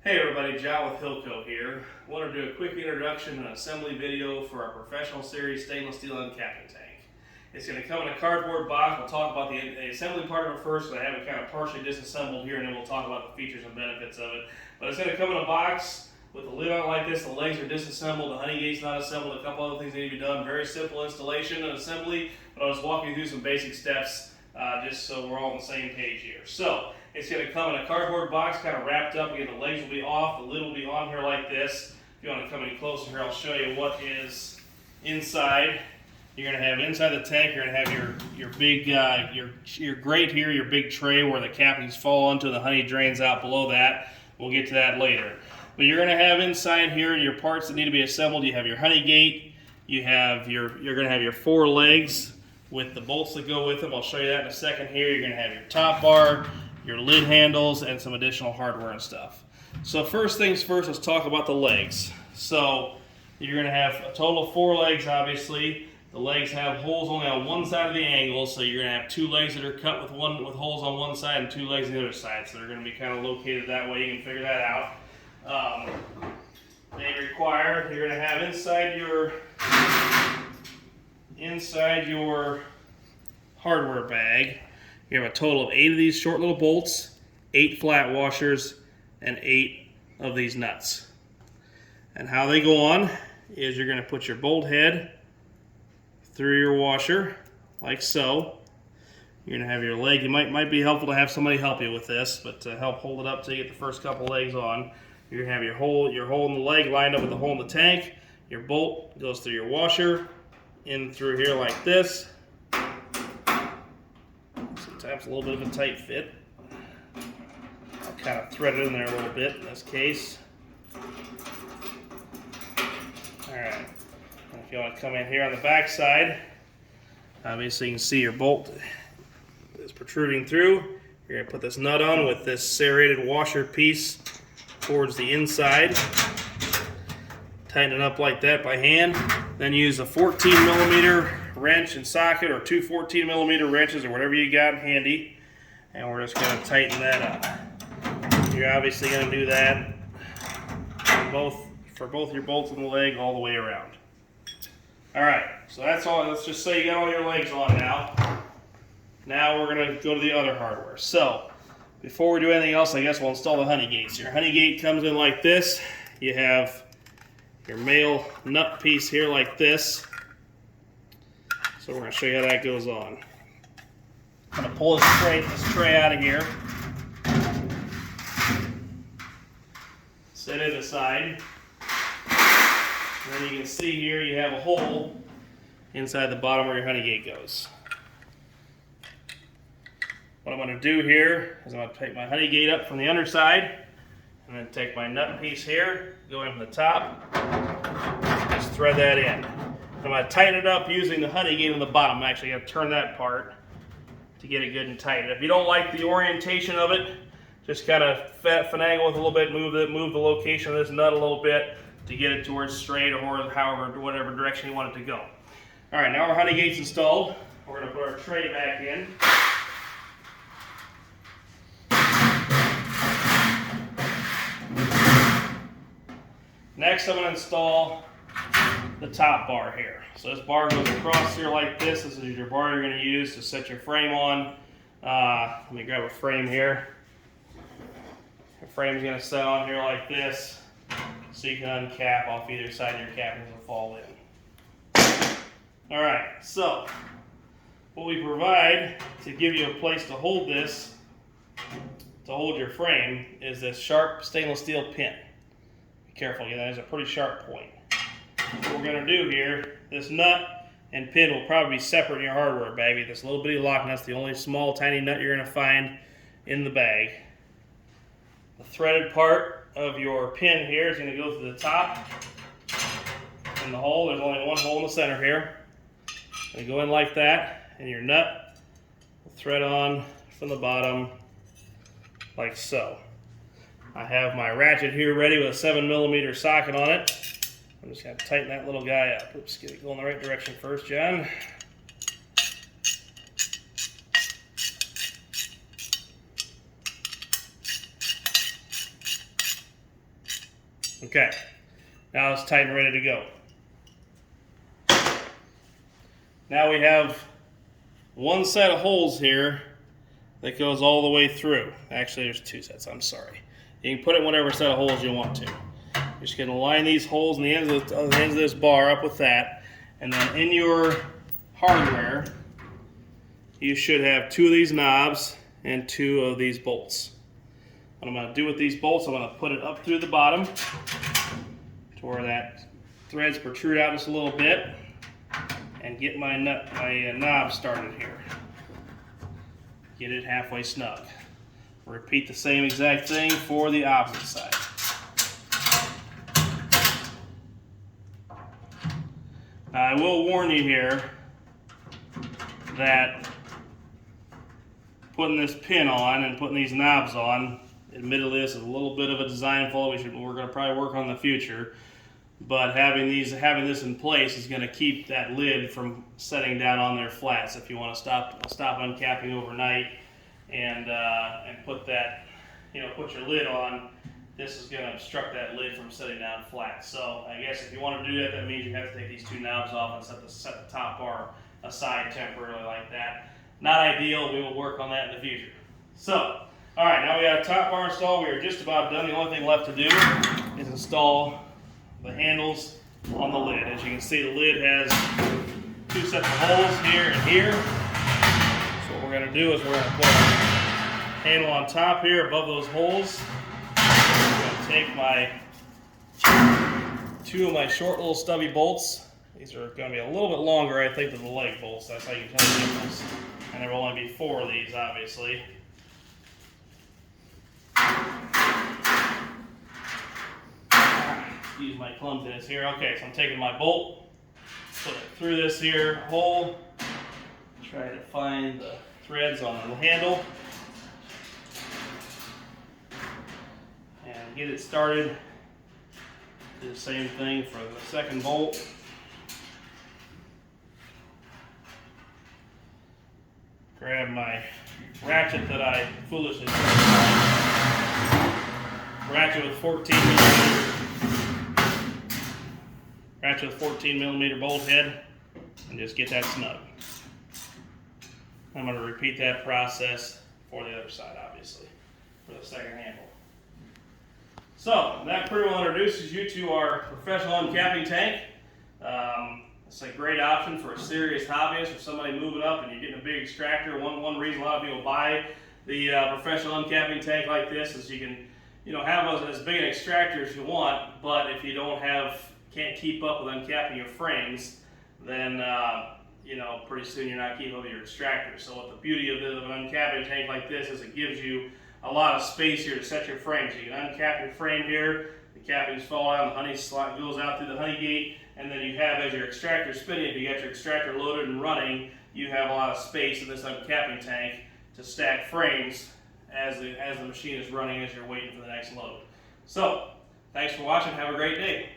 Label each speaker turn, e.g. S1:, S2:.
S1: Hey everybody, John with HillCo here. I want to do a quick introduction and assembly video for our professional series stainless steel uncapping tank. It's going to come in a cardboard box. We'll talk about the assembly part of it first, so I have it kind of partially disassembled here, and then we'll talk about the features and benefits of it. But it's going to come in a box with a lid on it like this. The legs are disassembled, the honey gate's not assembled, a couple other things need to be done. Very simple installation and assembly, but I'll just walk you through some basic steps just so we're all on the same page here. So, it's going to come in a cardboard box, kind of wrapped up. Again, the legs will be off, the lid will be on here like this. If you want to come any closer here, I'll show you what is inside. You're going to have inside the tank, you're going to have your big, your grate here, your big tray where the cappings fall onto, the honey drains out below that. We'll get to that later. But you're going to have inside here your parts that need to be assembled. You have your honey gate, you're going to have your 4 legs with the bolts that go with them. I'll show you that in a second here. You're going to have your top bar, your lid handles, and some additional hardware and stuff. So first things first, let's talk about the legs. So you're going to have a total of 4 legs, obviously. The legs have holes only on one side of the angle, so you're going to have 2 legs that are cut with holes on one side and 2 legs on the other side. So they're going to be kind of located that way. You can figure that out. You're going to have inside your hardware bag. You have a total of 8 of these short little bolts, 8 flat washers, and 8 of these nuts. And how they go on is you're going to put your bolt head through your washer, like so. You're going to have your leg. It might be helpful to have somebody help you with this, but to help hold it up till you get the first couple legs on. You're going to have your hole in the leg lined up with the hole in the tank. Your bolt goes through your washer, in through here like this. Sometimes a little bit of a tight fit. I'll kind of thread it in there a little bit in this case. Alright, if you want to come in here on the back side, obviously you can see your bolt is protruding through. You're going to put this nut on with this serrated washer piece towards the inside. Tighten it up like that by hand. Then use a 14mm wrench and socket, or 2 14mm wrenches, or whatever you got handy, and we're just going to tighten that up. You're obviously going to do that for both your bolts in the leg all the way around. Alright, so that's all. Let's just say you got all your legs on now. Now we're going to go to the other hardware. So before we do anything else, I guess we'll install the honey gates. Your honey gate comes in like this. You have your male nut piece here like this. So we're going to show you how that goes on. I'm going to pull this tray out of here. Set it aside. And then you can see here you have a hole inside the bottom where your honey gate goes. What I'm going to do here is I'm going to take my honey gate up from the underside, and then take my nut piece here, go in from the top, just thread that in. I'm going to tighten it up using the honey gate on the bottom. I'm actually going to turn that part to get it good and tight. If you don't like the orientation of it, just kind of finagle with a little bit, move the location of this nut a little bit to get it towards straight, or whatever direction you want it to go. Alright, now our honey gate's installed. We're going to put our tray back in. Next, I'm going to install the top bar here. So this bar goes across here like this. This is your bar you're going to use to set your frame on. Let me grab a frame here. Your frame's going to set on here like this, so you can uncap off either side of your cappings and fall in. Alright, so what we provide to give you a place to hold this, to hold your frame, is this sharp stainless steel pin. Be careful, that is a pretty sharp point. What we're going to do here, this nut and pin will probably be separate in your hardware bag. With this little bitty lock nut's the only small tiny nut you're going to find in the bag. The threaded part of your pin here is going to go to the top in the hole. There's only one hole in the center here. Going to go in like that, and your nut will thread on from the bottom like so. I have my ratchet here ready with a 7mm socket on it. I'm just going to tighten that little guy up. Oops, get it going the right direction first, John. Okay, now it's tight and ready to go. Now we have one set of holes here that goes all the way through. Actually, there's two sets, I'm sorry. You can put it in whatever set of holes you want to. You're just going to line these holes in the ends of this bar up with that, and then in your hardware, you should have two of these knobs and two of these bolts. What I'm going to do with these bolts, I'm going to put it up through the bottom to where that threads protrude out just a little bit, and get my knob started here. Get it halfway snug. Repeat the same exact thing for the opposite side. Now I will warn you here that putting this pin on and putting these knobs on, admittedly this is a little bit of a design flaw we're going to probably work on in the future. But having this in place is going to keep that lid from setting down on there flat. So if you want to stop uncapping overnight and put that, put your lid on, this is going to obstruct that lid from setting down flat. So I guess if you want to do that, that means you have to take these two knobs off and set the top bar aside temporarily like that. Not ideal. We will work on that in the future. So, all right, now we got a top bar installed. We are just about done. The only thing left to do is install the handles on the lid. As you can see, the lid has two sets of holes here and here. So what we're going to do is we're going to put a handle on top here above those holes. I'm going to take two of my short little stubby bolts. These are going to be a little bit longer, I think, than the leg bolts. That's how you can tell the difference. And there will only be 4 of these, obviously. Use my clumsiness here. Okay, so I'm taking my bolt, put it through this here hole, try to find the threads on the handle, and get it started. Do the same thing for the second bolt. Grab my ratchet that I foolishly ratchet with 14 millimeter bolt head, and just get that snug. I'm going to repeat that process for the other side, obviously, for the second handle. So that pretty well introduces you to our professional uncapping tank. It's a great option for a serious hobbyist or somebody moving up and you're getting a big extractor. One reason a lot of people buy the professional uncapping tank like this is you can have as big an extractor as you want, but if you can't keep up with uncapping your frames, then pretty soon you're not keeping up with your extractor. So what the beauty of an uncapping tank like this is, it gives you a lot of space here to set your frame. So you can uncap your frame here, the cappings fall out, the honey slot goes out through the honey gate, and then you have, as your extractor spinning, if you got your extractor loaded and running, you have a lot of space in this uncapping tank to stack frames as the machine is running as you're waiting for the next load. So, thanks for watching. Have a great day.